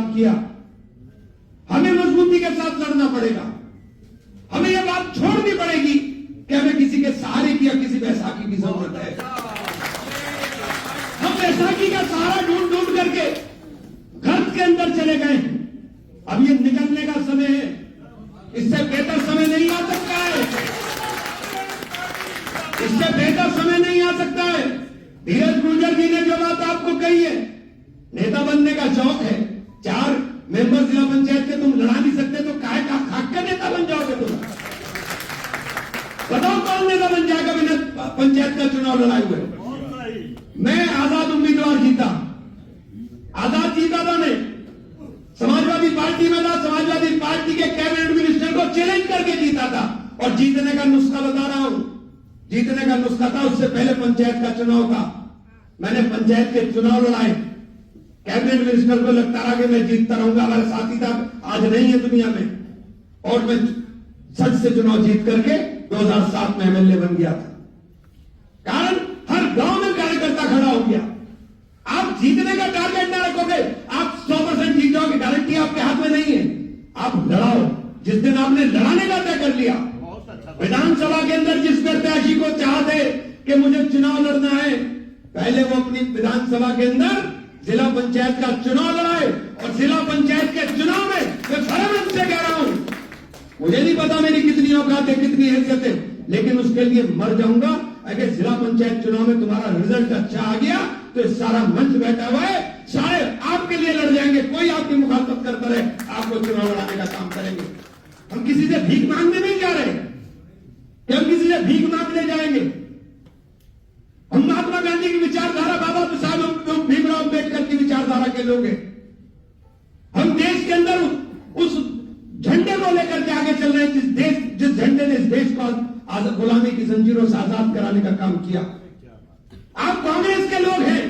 काम किया। हमें मजबूती के साथ लड़ना पड़ेगा। हमें यह बात छोड़नी पड़ेगी कि हमें किसी के सहारे की या किसी बैसाखी की जरूरत है। हम बैसाखी का सहारा ढूंढ ढूंढ करके गर्त के अंदर चले गए हैं। अब ये निकलने का समय है, इससे बेहतर समय नहीं आ सकता है, इससे बेहतर समय नहीं आ सकता है। धीरज गुर्जर जी ने जो बात आपको कही है, नेता बनने का शौक है, 4 मेंबर जिला पंचायत के तुम लड़ा नहीं सकते तो काहे का खाक का नेता बन जाओगे तुम? बताओ कौन नेता बन जाएगा बिना पंचायत का चुनाव लड़ाए हुए? मैं आजाद उम्मीदवार जीता, आजाद जीता था, मैं समाजवादी पार्टी में था, समाजवादी पार्टी के कैबिनेट मिनिस्टर को चैलेंज करके जीता था। और जीतने का नुस्खा बता रहा हूं, जीतने का नुस्खा था, उससे पहले पंचायत का चुनाव था, मैंने पंचायत के चुनाव लड़ाए। कैबिनेट मिनिस्टर को लगता रहा कि मैं जीतता रहूंगा, हमारे साथी था, आज नहीं है दुनिया में, और मैं सच से चुनाव जीत करके 2007 में एमएलए बन गया था। कारण हर गांव में कार्यकर्ता खड़ा हो गया। आप जीतने का टारगेट ना रखोगे, आप 100% जीत जाओगे, गारंटी आपके हाथ में नहीं है। आप लड़ाओ, जिस दिन आपने लड़ाने का तय कर लिया, विधानसभा के अंदर जिस प्रत्याशी को चाहते कि मुझे चुनाव लड़ना है, पहले वो अपनी विधानसभा के अंदर जिला पंचायत का चुनाव लड़ाए। और जिला पंचायत के चुनाव में मैं फर्म से कह रहा हूं, मुझे नहीं पता मेरी कितनी औकात है, कितनी हैसियत है, लेकिन उसके लिए मर जाऊंगा। अगर जिला पंचायत चुनाव में तुम्हारा रिजल्ट अच्छा आ गया तो सारा मंच बैठा हुआ है, सारे आपके लिए लड़ जाएंगे, कोई आपकी मुखालफत करता रहे, आपको चुनाव लड़ाने का काम करेंगे। हम किसी से भीख मांगने नहीं जा रहे कि हम किसी से भीख मांगने जाएंगे। हम महात्मा गांधी की विचारधारा, बाबा साहब भीमराव अम्बेडकर की विचारधारा के लोग हैं। हम देश के अंदर उस झंडे को लेकर के आगे चल रहे हैं जिस झंडे ने इस देश को गुलामी की जंजीरों से आजाद कराने का काम किया। आप कांग्रेस के लोग हैं,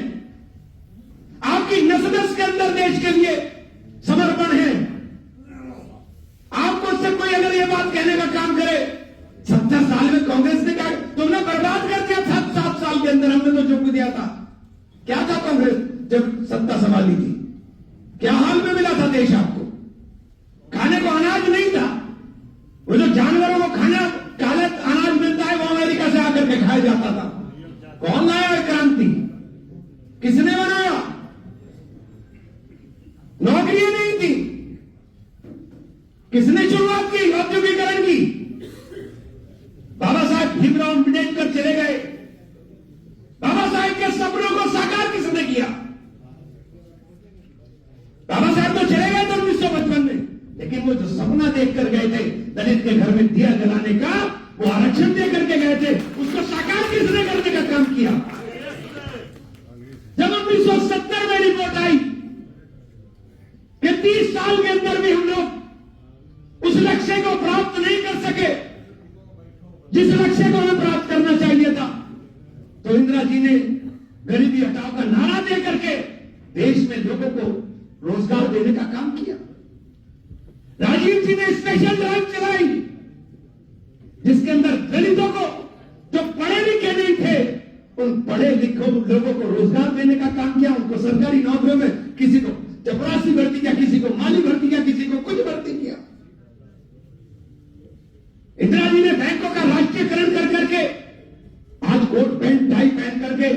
आपकी नस-नस के अंदर देश के लिए समर्पण है। आपको उससे कोई अगर ये बात कहने का काम करे, 70 साल में कांग्रेस ने कहा तुमने बर्बाद कर दिया, 7 साल के अंदर हमने तो झोंक दिया था। क्या था कांग्रेस जब सत्ता संभाली थी? क्या हाल में मिला था देश आपको? खाने को अनाज नहीं था, वो जो जानवरों को खाना काला अनाज मिलता है वो अमेरिका से आकर के खाया जाता था। कौन लाया क्रांति? किसने बनाया? नौकरियां नहीं थी, किसने शुरुआत की औद्योगिकरण की? बाबा साहब भीमराव अम्बेडकर चले गए, बाबा साहब के सपनों को साकार किसने किया? बाबा साहब तो चले गए थे 1955 में, लेकिन वो जो सपना देखकर गए थे दलित के घर में दिया जलाने का, वो आरक्षण देकर के गए थे, उसको साकार किसने करने का काम किया? जब 1970 में रिपोर्ट आई कि 30 साल के अंदर भी हम लोग उस लक्ष्य को प्राप्त नहीं कर सके जिस लक्ष्य को हमें प्राप्त करना चाहिए था, तो इंदिरा जी ने गरीबी हटाओ का नारा दे करके देश में लोगों को रोजगार देने का काम किया। राजीव जी ने स्पेशल ड्राइव चलाई जिसके अंदर दलितों को जो पढ़े लिखे नहीं थे उन पढ़े लिखे लोगों को रोजगार देने का काम किया। उनको सरकारी नौकरियों में किसी को चपरासी भर्ती किया, किसी को माली भर्ती किया, किसी को कुछ भर्ती किया। इंदिरा जी ने बैंकों का राष्ट्रीयकरण कर करके आज कोट पैंट टाई पहन करके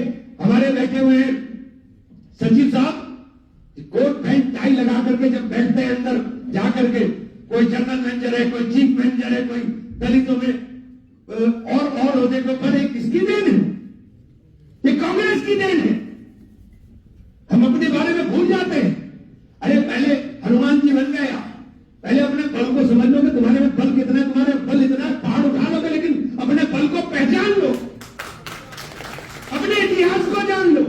हमारे बैठे हुए हैं सचिव साहब, कोट पैंट टाई लगा करके जब बैठते हैं अंदर जाकर के, कोई जनरल मैनेजर है, कोई चीफ मैनेजर है, कोई दलितों में और होते को बड़े किसकी देन है? ये कांग्रेस की देन है। हम अपने बारे में भूल जाते हैं। अरे पहले हनुमान जी बन गया, पहले अपने बल को समझ लो कि तुम्हारे में बल कितना है, तुम्हारे बल इतना है, पहाड़ उठा लोगे, लेकिन अपने बल को पहचान लो, अपने इतिहास को जान लो।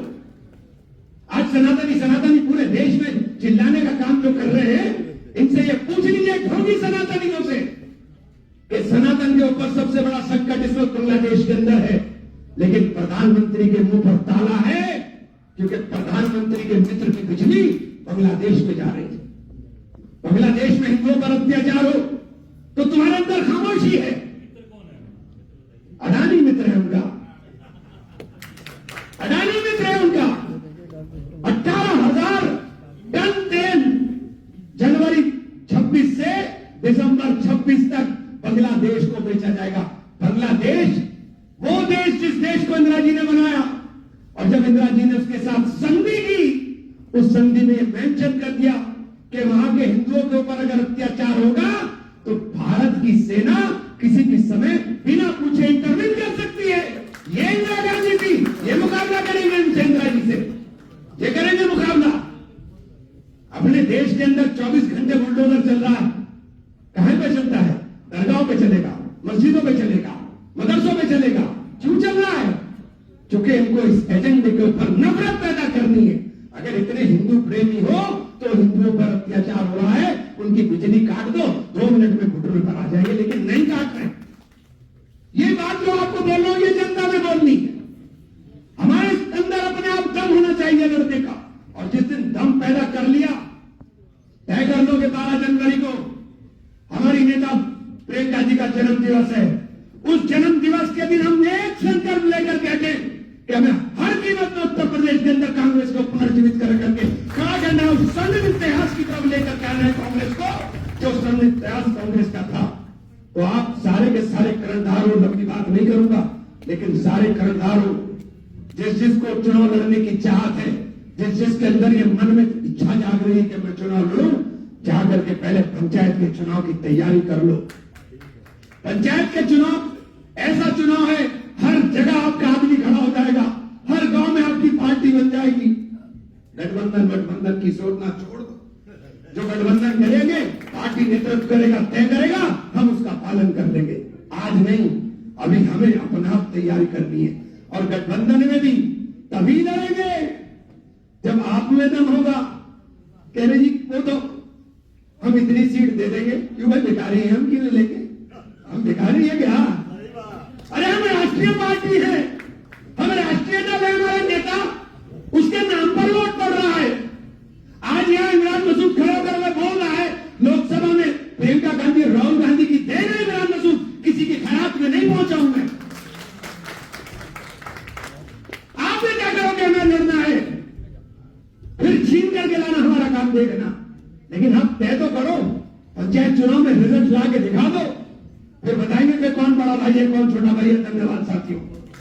आज सनातनी पूरे देश में चिल्लाने का काम जो कर रहे हैं, इनसे ये पूछ लीजिए ढोंगी सनातनियों से कि सनातन के ऊपर सबसे बड़ा संकट इस वक्त बांग्लादेश के अंदर है, लेकिन प्रधानमंत्री के मुंह पर ताला है क्योंकि प्रधानमंत्री के मित्र की बिजली बांग्लादेश में जा रही है। बांग्लादेश में हिंदुओं पर अत्याचार हो तो तुम्हारे अंदर खामोशी है। अडानी मित्र है उनका, अडानी मित्र है उनका। 18,000 टन तेल दिसंबर 26 तक बांग्लादेश को बेचा जाएगा। बांग्लादेश वो देश जिस देश को इंदिरा जी ने बनाया, और जब इंदिरा जी ने उसके साथ संधि की, उस संधि में मेंशन कर दिया कि वहां के हिंदुओं के ऊपर अगर अत्याचार होगा तो भारत की सेना किसी भी समय बिना पूछे इंटरवीन कर सकती है। ये इंदिरा गांधी थी, ये मुकाबला करेंगे इनसे, इंदिरा जी से ये करेंगे मुकाबला। अपने देश के अंदर 24 घंटे बुलडोजर चल रहा है, कहां पे चलता है? दरगाहों पे चलेगा, मस्जिदों पे चलेगा, मदरसों पे चलेगा। क्यों चल रहा है? क्योंकि इनको इस एजेंडे के ऊपर नफरत पैदा करनी है। अगर इतने हिंदू प्रेमी हो तो हिंदुओं पर अत्याचार हो रहा है, उनकी बिजली काट दो, 2 मिनट में घुटने पर आ जाएंगे, लेकिन नहीं काट रहे। ये बात जो आपको बोल रहा हूं, ये जनता में बोलनी है। हमारे अंदर अपने आप दम होना चाहिए लड़ने का, और जिस दिन दम पैदा कर लिया, तय कर लो कि 12 जनवरी को हमारी नेता प्रियंका जी का जन्म दिवस है। उस जन्म दिवस के दिन हम एक संकल्प लेकर कहते हैं कि हमें हर कीमत में उत्तर प्रदेश के अंदर कांग्रेस को पुनर्जीवित कर करके खड़ा करना है। उस समृद्ध इतिहास की तरफ लेकर कहना है कांग्रेस को, जो समृद्ध इतिहास कांग्रेस का था। तो आप सारे के सारे कर्णधारों, लंबी बात नहीं करूंगा, लेकिन सारे कर्णधारों, जिसको चुनाव लड़ने की चाहत है, जिसके अंदर ये मन में इच्छा जाग रही है कि मैं चुनाव लड़ूं, जाकर के पहले पंचायत के चुनाव की तैयारी कर लो। पंचायत के चुनाव ऐसा चुनाव है, हर जगह आपका आदमी खड़ा हो जाएगा, हर गांव में आपकी पार्टी बन जाएगी। गठबंधन की सोचना छोड़ दो। जो गठबंधन करेंगे, पार्टी नेतृत्व करेगा, तय करेगा, हम उसका पालन कर लेंगे। आज नहीं, अभी हमें अपना आप तैयारी करनी है। और गठबंधन में भी तभी लड़ेंगे जब आप में दम होगा। कह रहे जी वो तो हम इतनी सीट दे देंगे, क्यों भाई भिखारी हैं हम, क्यों लेंगे? हम भिखारी है क्या? अरे हम राष्ट्रीय पार्टी है, हम राष्ट्रीय दल है, हमारा नेता उसके नाम पर वोट पड़ रहा है। आज यहां इमरान मसूद खड़ा होकर मैं बोल रहा है लोकसभा में, प्रियंका गांधी राहुल गांधी की दे रहे इमरान मसूद, किसी के खिलाफ में नहीं पहुंचा हूं मैं। आपने क्या करोगे? हमें लड़ना है, फिर छीन करके लाना हमारा काम देखना। लेकिन आप तय तो करो, पंचायत चुनाव में रिजल्ट ला के दिखा दो, फिर बताएंगे कि कौन बड़ा भाई है, कौन छोटा भाई है। धन्यवाद साथियों।